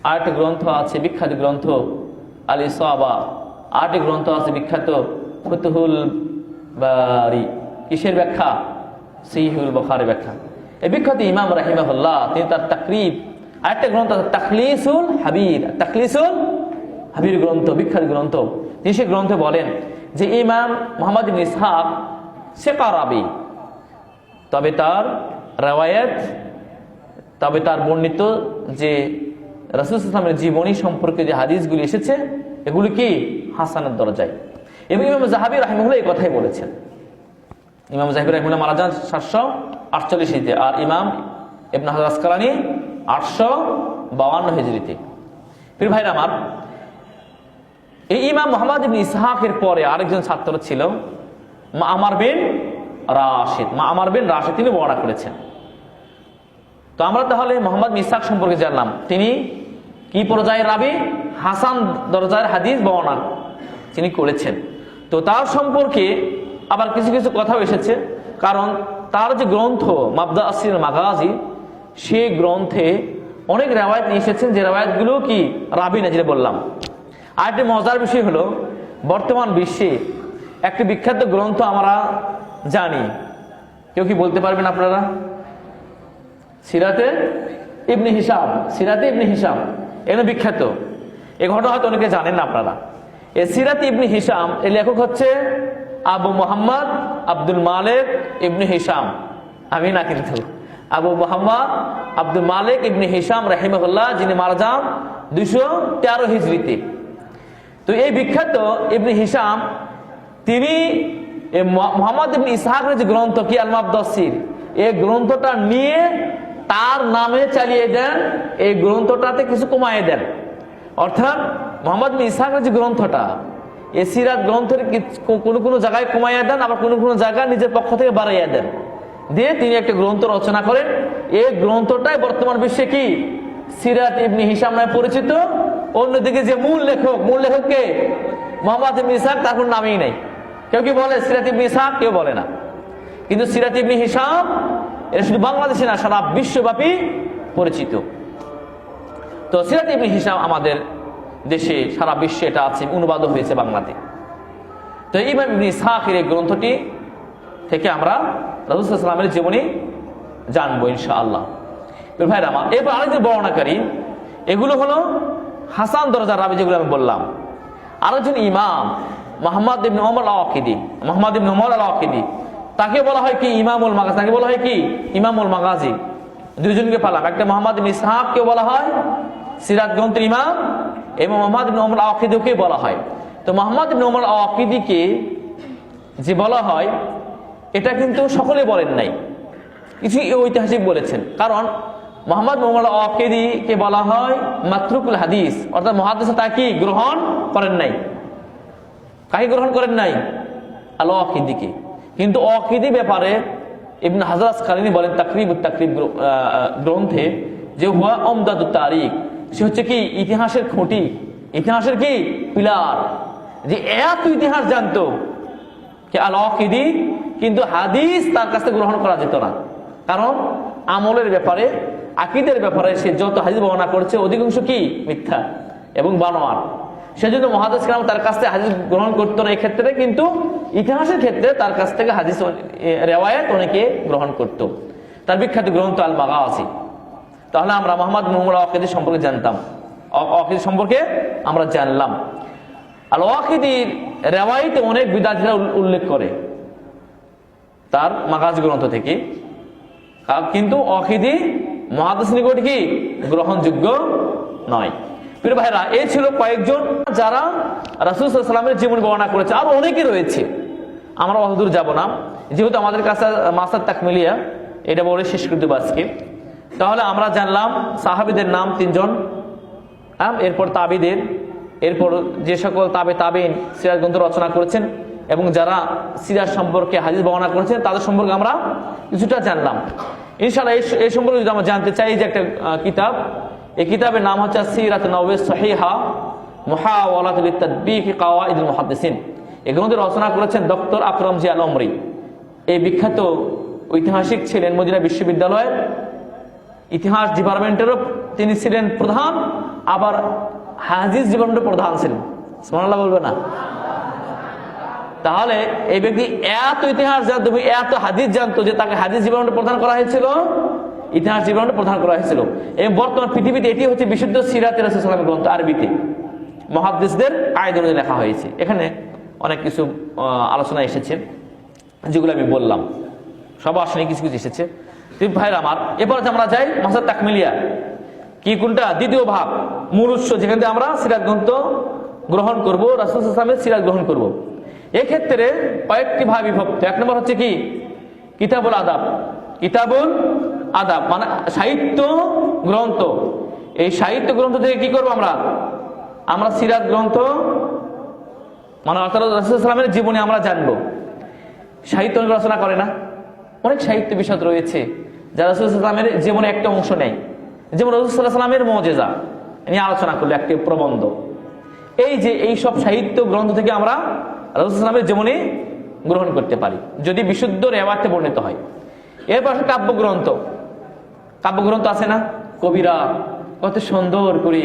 আরেকটা গ্রন্থ আছে বিখ্যাত গ্রন্থ আল ইসাবা, আরেকটা গ্রন্থ আছে বিখ্যাত ফুতুহুল বারি। কিসের ব্যাখ্যা? সহিহুল বুখারীর ব্যাখ্যা। এই বিখ্যাত ইমাম রাহিমাহুল্লাহ তিনি তার তাকরিব, আরেকটা গ্রন্থ আছে তাখলিসুল হাবির। তাখলিসুল হাবির গ্রন্থ বিখ্যাত গ্রন্থ। তিনি সেই গ্রন্থে বলেন যে ইমাম মুহাম্মদ ইবনে ইসহাক সিকা রাবি, তবে তার রিওয়ায়াত, তবে তার বর্ণিত যে রাসূল সাল্লাল্লাহু আলাইহি ওয়াসাল্লামের জীবনী সম্পর্কে যে হাদিসগুলি এসেছে এগুলো কি হাসানের দরজায়। এবং ইমাম যাহাবী রাহিমাহুল্লাহ এই কথাই বলেছেন। ইমাম যাহাবী রাহিমাহুল্লাহ মারা যান 748 হিজরিতে, আর ইমাম ইবনে হাজার আসকালানী 852 হিজরিতে। প্রিয় ভাইরা আমার, এই ইমাম মুহাম্মদ ইবনে ইসহাকের পরে আরেকজন ছাত্র ছিল মা'মার বিন রাশিদ। মা'মার বিন রাশিদ তিনি বর্ণনা করেছেন। তো আমরা তাহলে মুহাম্মদ ইবনে ইসহাক সম্পর্কে জানলাম, তিনি কি পর্যায়ের রাবি? হাসান দরজার হাদিস বর্ণনা তিনি করেছেন। তো তার সম্পর্কে আবার কিছু কিছু কথাও এসেছে, কারণ তার যে গ্রন্থ মাবদা আস-সির মাগাজি, সেই গ্রন্থে অনেক রিওয়ায়াত নিয়ে এসেছেন যে রিওয়ায়াতগুলো কি রাবি না, যেটা বললাম। আরেকটি মজার বিষয় হলো, বর্তমান বিশ্বে একটি বিখ্যাত গ্রন্থ আমরা জানি, কেউ কি বলতে পারবেন আপনারা? সিরাতে ইবনে হিশাম। সিরাতে ইবনে হিশাম এগুলো বিখ্যাত। এই ঘটনা হয়তো অনেকে জানেন না আপনারা। এই সিরাতে ইবনে হিশাম এর লেখক হচ্ছে আবু মুহাম্মদ আব্দুল মালিক ইবনে হিশাম। আমি না, কিন্তু আবু মুহাম্মদ আব্দুল মালিক ইবনে হিশাম রাহিমাহুল্লাহ, যিনি মারা যান 213 হিজরিতে। তো এই বিখ্যাত ইবনে হিশাম তিনি মুহাম্মদ ইবনে ইসহাকের যে গ্রন্থ কি আল মাবদাসির, এই গ্রন্থটা নিয়ে তার নামে চালিয়ে দেন, এই গ্রন্থটাতে কিছু কমায় দেন। অর্থাৎ মুহাম্মদ ইবনে ইসহাকের যে গ্রন্থটা, এই সিরাত গ্রন্থের কোনো কোনো জায়গায় কমাইয়া দেন, আবার কোনো কোনো জায়গায় নিজের পক্ষ থেকে বাড়াইয়া দেন, দিয়ে তিনি একটা গ্রন্থ রচনা করেন। এই গ্রন্থটাই বর্তমান বিশ্বে কি সিরাত ইবনে হিশাম নামে পরিচিত। অন্যদিকে যে মূল লেখক কে? মুহাম্মদ ইবনে ইসহাক, তার কোনো নামই নাই। কেউ কি বলে সিরাত ইবনে ইসহাক? কেউ বলে না। কিন্তু সিরাত ইবনে হিশাম এটা শুধু বাংলাদেশে না, সারা বিশ্বব্যাপী পরিচিত। তো সিরাত ইবনে হিশাম আমাদের দেশে সারা বিশ্বে এটা আছে, অনুবাদও হয়েছে বাংলাতে। তো ইমাম ইবনে ইসহাকের এই গ্রন্থটি থেকে আমরা রাসূল সাল্লাল্লাহু আলাইহি ওয়াসাল্লামের জীবনী জানবো ইনশাআল্লাহ। ভাইরা আমার, এরপর আরেকজন বর্ণনাকারী, এগুলো হলো হাসান দরজার রাবি, যেগুলো আমি বললাম। আরেকজন ইমাম মুহাম্মদ ইবনে ওমর আল-ওয়াকিদি, মুহাম্মদ ইবনে ওমর আল-ওয়াকিদি, তাকে বলা হয় কি ইমামুল মাগাজি, তাকে বলা হয় কি ইমামুল মাগাজি। দুইজনকে পেলাম, একটা মুহাম্মদ ইবনে ইসহাককে বলা হয় সিরাত গ্রন্থের ইমাম, এবং মুহাম্মদ ইবনে ওমর আল-ওয়াকিদিকে বলা হয়। তো মুহাম্মদ ইবনে ওমর আল-ওয়াকিদিকে যে বলা হয়, এটা কিন্তু সকলে বলেন নাই, কিছু ঐতিহাসিক বলেছেন। কারণ মুহাম্মদ ইবনে ওমর আল-ওয়াকিদিকে বলা হয় মাতরুকুল হাদিস, অর্থাৎ মুহাদ্দিস তাকে গ্রহণ করেন নাই। কাকে গ্রহণ করেন নাই? আল-ওয়াকিদিকে। কিন্তু ওয়াকিদি ব্যাপারে ইবনে হাজার আসকালানী বলেন তাকরিবুত তাকরিব গ্রন্থে যে হুয়া উমদাতুত তারিখ, সে হচ্ছে কি ইতিহাসের খুঁটি, ইতিহাসের কি পিলার, যে এত ইতিহাস জানতো কি আল-ওয়াকিদি, কিন্তু হাদিস তার কাছ থেকে গ্রহণ করা যেত না। কারণ আমলের ব্যাপারে, আকীদার ব্যাপারে সে যত হাদিস বর্ণনা করেছে অধিকাংশ কি মিথ্যা এবং বানোয়ার। সেজন্য মুহাদ্দিস কিরাম তার কাছ থেকে হাদিস গ্রহণ করতো না এই ক্ষেত্রে, কিন্তু ইতিহাসের ক্ষেত্রে তার কাছ থেকে হাদিস রেওয়ায়াত অনেকে গ্রহণ করত। তার বিখ্যাত গ্রন্থ আল মাগাজি। তাহলে আমরা মুহাম্মদ ইবনে ওমর আল-ওয়াকিদি সম্পর্কে জানতাম, ওয়াকিদি সম্পর্কে আমরা জানলাম। আল-ওয়াকিদির রেওয়ায়াতে অনেক বিদআতীরা উল্লেখ করে তার মাগাজি গ্রন্থ থেকে, কিন্তু ওয়াকিদি মুহাদ্দিস নিকট কি গ্রহণযোগ্য নয়। প্রিয় ভাইরা, এই ছিল কয়েকজন যারা রাসূল সাল্লাল্লাহু আলাইহি ওয়াসাল্লামের জীবন বর্ণনা করেছে। আর অনেকে রয়েছে, আমরা অতদূর যাব না, যেহেতু আমাদের কাছে মাসাদ তাকমিলিয়া এটা বলে শেষ করে দেব আজকে। তাহলে আমরা জানলাম সাহাবীদের নাম 3 জন, এরপর তাবিদের, এরপর যে সকল তাবেইন সিরাত গ্রন্থ রচনা করেছেন এবং যারা সিরাত সম্পর্কে হাদিস বর্ণনা করেছেন তাদের সম্পর্কে আমরা কিছুটা জানলাম। ইনশাআল্লাহ এই সম্পর্কে যদি আমরা জানতে চাই, যে একটা কিতাব, এই কিতাবের নাম হচ্ছে সিরাত নববী সহিহা মুহাওয়ালাতুল তাদবিক কাওয়াইদুল মুহাদ্দিসিন। এই গ্রন্থ রচনা করেছেন ডক্টর আকরাম জিয়া আল-উমরি। এই বিখ্যাত ঐতিহাসিক ছিলেন, মদিনা বিশ্ববিদ্যালয়ের ইতিহাস ডিপার্টমেন্টেরও তিনি ছিলেন প্রধান, আবার হাদিস ডিপার্টমেন্টের প্রধান ছিলেন। সুবহানাল্লাহ বলবে না? তাহলে এই ব্যক্তি এত ইতিহাস জানতো, এত হাদিস জানতো যে তাকে হাদিস ডিপার্টমেন্টে প্রধান করা হয়েছিল, ইতিহাস ডিপার্টমেন্টে প্রধান করা হয়েছিল। এবং বর্তমান পৃথিবীতে এটি হচ্ছে বিশুদ্ধ সিরাতে রাসূল সাল্লাল্লাহু আলাইহি ওয়াসাল্লামের গ্রন্থ, আরবিতে মুহাদ্দিসদের কায়দা অনুযায়ী লেখা হয়েছে। এখানে অনেক কিছু আলোচনা এসেছে, যেগুলো আমি বললাম, সব আসলে কিছু কিছু এসেছে। ভাইরা আমার, এরপরে আমরা যাই মাসাদ তাকমিলিয়া, কি কোনটা দ্বিতীয় ভাগ, মূল উৎস, যেখান থেকে আমরা সিরাত গ্রন্থ গ্রহণ করব, রাসূল সাল্লাল্লাহু আলাইহি ওয়াসাল্লামের সিরাত গ্রহণ করব। এক্ষেত্রে কয়েকটি ভাগ বিভক্ত। এক নম্বর হচ্ছে কি কিতাবুল আদাব। কিতাবুল আদাব মানে সাহিত্য গ্রন্থ। এই সাহিত্য গ্রন্থ থেকে কি করবো আমরা সিরাত গ্রন্থ মানে অর্থাৎ রাসূল সাল্লাল্লাহু আলাইহি ওয়াসাল্লামের জীবনী আমরা জানবো। সাহিত্য রচনা করে না, অনেক সাহিত্য বিশদ রয়েছে যা রাসূল সাল্লাল্লাহু আলাইহি ওয়াসাল্লামের জীবনে একটা অংশ নেয়। যেমন রাসূল সাল্লাল্লাহু আলাইহি ওয়াসাল্লামের মুজিজা নিয়ে আলোচনা করলো একটি প্রবন্ধ। এই যে এই সব সাহিত্য গ্রন্থ থেকে আমরা রাসূল সাল্লাল্লাহু আলাইহি ওয়াসাল্লামের জীবনী গ্রহণ করতে পারি, যদি বিশুদ্ধ রেওয়ায়াতে বর্ণিত হয়। এরপর কাব্যগ্রন্থ। কাব্যগ্রন্থ আছে না, কবিরা কত সুন্দর করে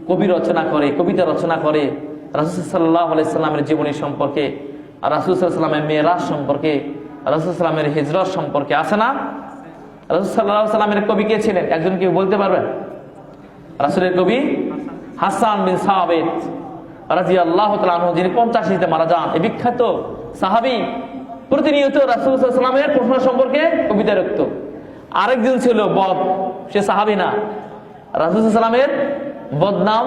কবি রচনা করে, কবিতা রচনা করে রাসূল সাল্লাল্লাহু আলাইহি ওয়াসাল্লামের জীবনী সম্পর্কে, রাসূল সাল্লাল্লাহু আলাইহি ওয়াসাল্লামের মেরাজ সম্পর্কে, রাসূল সাল্লাল্লাহু আলাইহি ওয়াসাল্লামের হিজরত সম্পর্কে আছে না। রাসূল সাল্লাল্লাহু আলাইহি ওয়াসাল্লামের কবি কে ছিলেন? একজন কি বলতে পারবেন? রাসূলের কবি হাসান বিন সাবিত রাদিয়াল্লাহু তাআলা আনহু, যিনি 85 হিজরিতে মারা যান। এই বিখ্যাত সাহাবী প্রতিনিয়ত রাসূল সাল্লাল্লাহু আলাইহি ওয়াসাল্লামের প্রশ্ন সম্পর্কে কবিতা লিখত। আরেকজন ছিল বদ, সে সাহাবী না, রাসূল সাল্লাল্লাহু আলাইহি ওয়াসাল্লামের বদনাম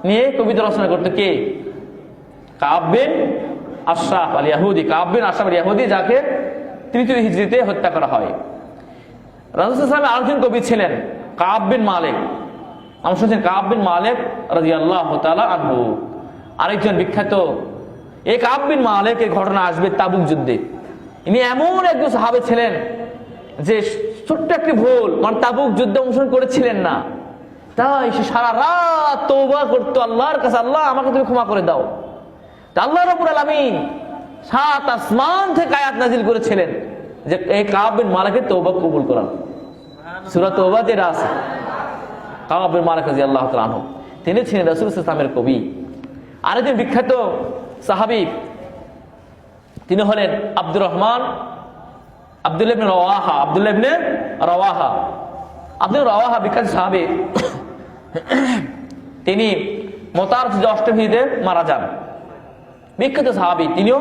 নিয়ে কবিতা রচনা করত। কে? কাব বিন আশরাফ আল ইয়াহুদি। কাব বিন আশরাফ আল ইয়াহুদি, যাকে 3য় হিজরিতে হত্যা করা হয়। রাসূল সাল্লাল্লাহু আলাইহি ওয়াসাল্লামের আরেকজন কবি ছিলেন কাব বিন মালিক। আমরা শুনছেন কাব বিন মালিক রাদিয়াল্লাহু তাআলা আনহু। আরেকজন বিখ্যাত এই কাব বিন মালিকের ঘটনা আসবে তাবুক যুদ্ধে। ইনি এমন একজন সাহাবী ছিলেন যে ছোট্ট একটি ভুল, মানে তাবুক যুদ্ধে অংশগ্রহণ করেছিলেন না, তাই সে সারা রাত তওবা করতো আল্লাহর কাছে, আল্লাহ আমাকে তুমি ক্ষমা করে দাও। তা আল্লাহ রাব্বুল আলামিন 7 আসমান থেকে আয়াত নাজিল করেছিলেন যে এই কাব বিন মালিকের তওবা কবুল করান। সূরা তওবাতে আছে কাব বিন মালিক রাদিয়াল্লাহু তাআলা আনহু। তিনি ছিলেন রাসূল সাল্লাল্লাহু আলাইহি ওয়াসাল্লামের কবি। আরেকজন বিখ্যাত সাহাবী তিনি হলেন আব্দুল্লাহ ইবনে রাওয়াহা বিখ্যাত সাহাবী। তিনি মোতার যে অষ্টম হিজরিতে মারা যান, বিখ্যাত সাহাবী। তিনিও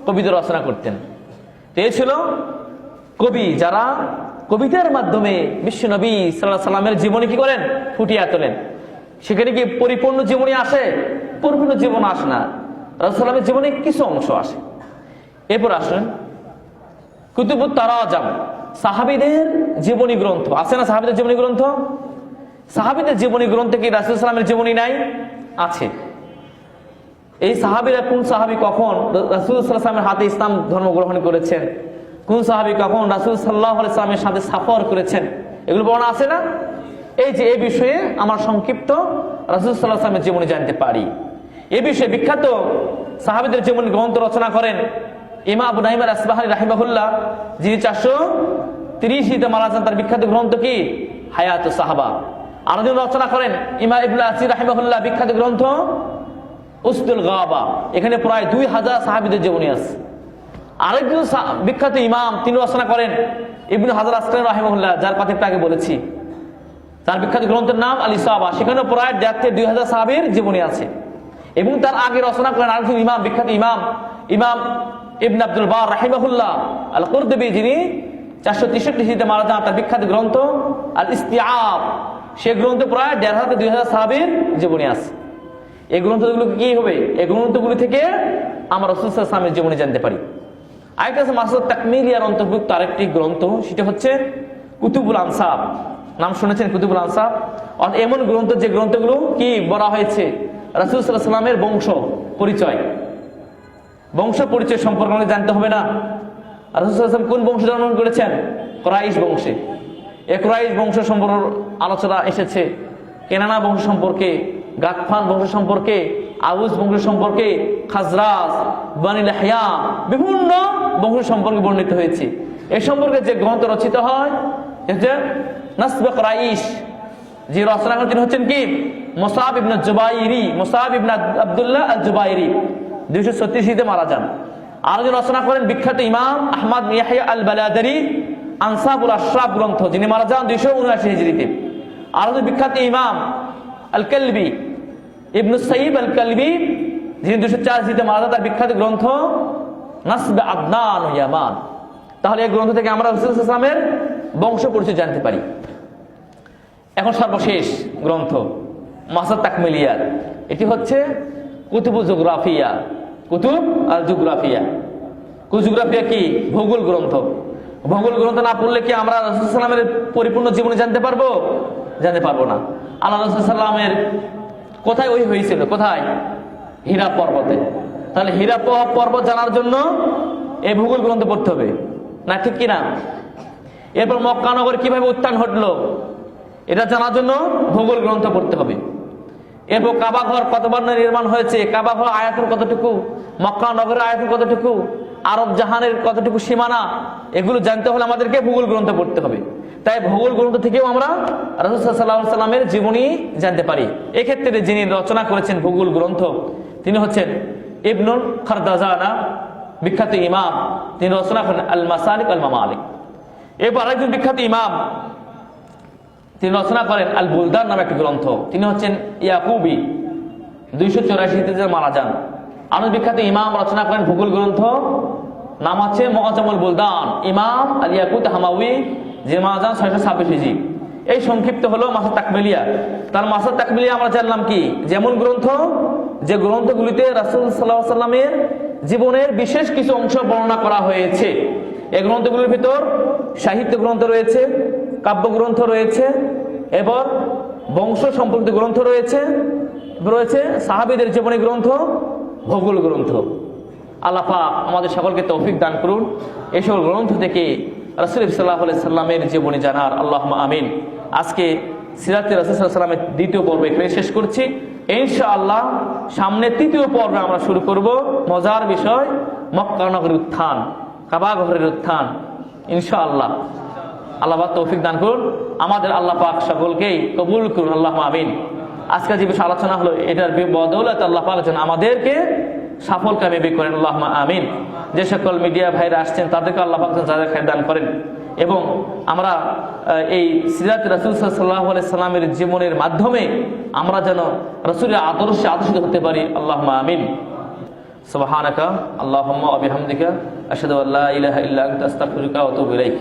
কবিতা রচনা করতেন। তিনি ছিল কবি, যারা কবিতার মাধ্যমে বিশ্ব নবী সাল্লাল্লাহু আলাইহি সাল্লামের জীবনী কি করেন, ফুটিয়ে তোলেন। সেখানে কি পরিপূর্ণ জীবনী আসে? পরিপূর্ণ জীবন আসে না, রাসূলুল্লাহ সাল্লামের জীবনে কিছু অংশ আসে। এরপর আসেন কুতুবুত তারাজাম, সাহাবীদের জীবনী গ্রন্থ আছে না? সাহাবীদের জীবনী গ্রন্থ, সাহাবীদের জীবনী গ্রন্থে কি রাসূল সাল্লাল্লাহু আলাইহি সাল্লামের জীবনী নাই? আছে। এই সাহাবীরা কোন সাহাবী কখন রাসূল সাল্লাল্লাহু আলাইহি সাল্লামের হাতে ইসলাম ধর্ম গ্রহণ করেছেন, কোন সাহাবী কখন রাসূল সাল্লাল্লাহু আলাইহি সাল্লামের সাথে সফর করেছেন, এগুলো বর্ণনা আছে না? এই যে এই বিষয়ে আমরা সংক্ষিপ্ত রাসূল সাল্লাল্লাহু আলাইহি সাল্লামের জীবনী জানতে পারি। এই বিষয়ে বিখ্যাত সাহাবীদের জীবনী গ্রন্থ রচনা করেন ইমাম আবু নাঈম আল-আসবাহানী রাহিমাহুল্লাহ, যিনি 430 হিজরিতে মারা যান। তার বিখ্যাত গ্রন্থ কি? হায়াতুস সাহাবা। আরেকজন রচনা করেন ইমাম ইবনে আসির রাহিমাহুল্লাহ, বিখ্যাত গ্রন্থ উসদুল গাবা। এখানে প্রায় 2000 সাহাবীদের জীবনী আছে। আরেকজন বিখ্যাত ইমাম তিনি রচনা করেন ইবনে হাজার আসকালানী রাহিমাহুল্লাহ, যার কথা একটু আগে বলেছি। তার বিখ্যাত গ্রন্থের নাম আল ইসাবা। সেখানে প্রায় 2000 সাহাবীর জীবনী আছে। এবং তার আগে রচনা করেন আরেকজন ইমাম, বিখ্যাত ইমাম ইবনে আব্দুল বার রাহিমাহুল্লাহ আল কুরতুবী, যিনি 463 হিজরিতে মারা যান। তার বিখ্যাত গ্রন্থ আল ইস্তিআব, সে গ্রন্থে প্রায় 1500-2000 সাহাবীর জীবনী আছে। এই গ্রন্থগুলো কি হবে? এই গ্রন্থগুলি থেকে আমরা রাসূল সাল্লাল্লাহু আলাইহি ওয়াসাল্লামের জীবনী জানতে পারি। আরেকটা আছে মাসআলাত তাকমিলিয়ার অন্তর্ভুক্ত আরেকটি গ্রন্থ, সেটা হচ্ছে কুতুবুল আনসাব। নাম শুনেছেন কুতুবুল আনসাব? এমন গ্রন্থ যে গ্রন্থগুলো কি বলা হয়েছে রাসূল সাল্লাল্লাহু আলাইহি ওয়াসাল্লামের বংশ পরিচয় সম্পর্কে আমাদের জানতে হবে না? রাসূল সাল্লাল্লাহু আলাইহি ওয়াসাল্লাম কোন বংশ জন্মগ্রহণ করেছেন? কুরাইশ বংশে। এই কুরাইশ বংশ সম্পর্কে আলোচনা এসেছে। কেনানা বংশ সম্পর্কে, গাতফান বংশ সম্পর্কে, আউস বংশ সম্পর্কে, খাজরাজ, বানী লাহইয়া, বিভিন্ন বংশ সম্পর্কে বর্ণিত হয়েছে। এই সম্পর্কে যে গ্রন্থ রচিত হয় যে নাসবে কুরাইশ, যে রচনা করেন তিনি হচ্ছেন কি? মুসাব ইবনে জুবাইরি, মুসাব ইবনে আব্দুল্লাহ আল জুবাইরি, 236 হিজরিতে মারা যান। আরেকজন রচনা করেন বিখ্যাত ইমাম আহমদ বিন ইয়াহইয়া আল বালাদারি, আনসাবুল আশরাফ গ্রন্থ, যিনি মারা যান 279 হিজরিতে। আরেকজন বিখ্যাত ইমাম আল কালবি, ইবনে সাইব আল কালবি, যিনি 204 হিজরিতে মারা যান। তার বিখ্যাত গ্রন্থ নাসবে আদনান ও ইয়ামান। তাহলে এই গ্রন্থ থেকে আমরা রাসূল সাল্লাল্লাহু আলাইহি ওয়াসাল্লামের বংশ পরিচয় জানতে পারি। এখন সর্বশেষ গ্রন্থ মাসআলাত তাকমিলিয়া, এটি হচ্ছে কুতুবুল জিওগ্রাফিয়া। কুতুব আর জিওগ্রাফিয়া, জিওগ্রাফিয়া কি? ভূগোল গ্রন্থ। ভূগোল গ্রন্থ না পড়লে কি আমরা রাসূল সাল্লাল্লাহু আলাইহি ওয়াসাল্লামের পরিপূর্ণ জীবনী জানতে পারবো? জানতে পারবো না। আল্লাহ রাসূল সাল্লাল্লাহু আলাইহি ওয়াসাল্লামের কোথায় ওই হয়েছিল? কোথায়? হীরা পর্বতে। তাহলে হীরা পর্বত জানার জন্য এই ভূগোল গ্রন্থ পড়তে হবে না, ঠিক কিনা? এরপর মক্কা নগর কিভাবে উত্থান ঘটলো এটা জানার জন্য ভূগোল গ্রন্থ পড়তে হবে। এরপর কাবা ঘর কতবার নির্মাণ হয়েছে, কাবা ঘর আয়তন কতটুকু, মক্কা নগরের আয়তন কতটুকু, আরব জাহানের কতটুকু সীমানা, এগুলো জানতে হলে আমাদেরকে ভূগোল গ্রন্থ পড়তে হবে। তাই ভূগোল গ্রন্থ থেকেও আমরা রাসূল সাল্লাল্লাহু আলাইহি ওয়াসাল্লামের জীবনী জানতে পারি। এক্ষেত্রে যিনি রচনা করেছেন ভূগোল গ্রন্থ তিনি হচ্ছেন ইবনুল খারদাজানা, বিখ্যাত ইমাম। তিনি রচনা করেন আল মাসালিক আল মামালিক। এরপর আরেকজন বিখ্যাত ইমাম তিনি রচনা করেন আল বুলদান নামে একটি গ্রন্থ। তিনি হচ্ছেন ইয়াকুবি, 284 হিজরিতে মারা যান। আরো বিখ্যাত ইমাম রচনা করেন ভূগোল গ্রন্থ, নাম হচ্ছে মুআজ্জামুল বুলদান, ইমাম আল ইয়াকুত হামাউই, যে মারা যান 626 হিজরি। এই সংক্ষিপ্ত হলো মাসআলাত তাকমিলিয়া। তার মাসআলাত তাকমিলিয়া আমরা জানলাম কি? যেমন গ্রন্থ যে গ্রন্থগুলিতে রাসূল সাল্লাল্লাহু আলাইহি ওয়াসাল্লামের জীবনের বিশেষ কিছু অংশ বর্ণনা করা হয়েছে। এই গ্রন্থগুলোর ভিতর সাহিত্য গ্রন্থ রয়েছে, কাব্য গ্রন্থ রয়েছে, এবং বংশ সম্পর্কিত গ্রন্থ রয়েছে, সাহাবীদের জীবনী গ্রন্থ, ভূগোল গ্রন্থ। আল্লাহ পাক আমাদের সকলকে তৌফিক দান করুন এই সকল গ্রন্থ থেকে রাসূল সাল্লাল্লাহু আলাইহি সাল্লামের জীবনী জানার। আল্লাহুম্মা আমিন। আজকে সিরাতে রাসূল সাল্লাল্লাহু আলাইহি সাল্লামের দ্বিতীয় পর্ব এখানে শেষ করছি। ইনশাআল্লাহ সামনে তৃতীয় পর্বে আমরা শুরু করব মজার বিষয় মক্কা নগরীর উত্থান, কাবা ঘরের উত্থান। ইনশাআল্লাহ আল্লাহ পাক তৌফিক দান করুন আমাদের। আল্লাহ পাক সকলকেই কবুল করুন। আল্লাহুম্মা আমিন। আজকে যে বিষয়ে আলোচনা হলো এটার বদৌলতে আল্লাহ পাক যেন আমাদেরকে সফল কামিয়াবি করেন, আল্লাহুম্মা আমিন। যে সকল মিডিয়া ভাইরা আসছেন তাদেরকে আল্লাহ পাক যেন যাদের খায়ের দান করেন, এবং আমরা এই সিরাত রাসূল সাল্লাল্লাহু আলাইহি সাল্লামের জীবনের মাধ্যমে আমরা যেন রাসূলের আদর্শে আদর্শিত হতে পারি, আল্লাহুম্মা আমিন। সুবহানাকা আল্লাহুম্মা ওয়া বিহামদিকা আশহাদু আল্লা ইলাহা ইল্লা আনতা আস্তাগফিরুকা ওয়া আতুবু ইলাইক।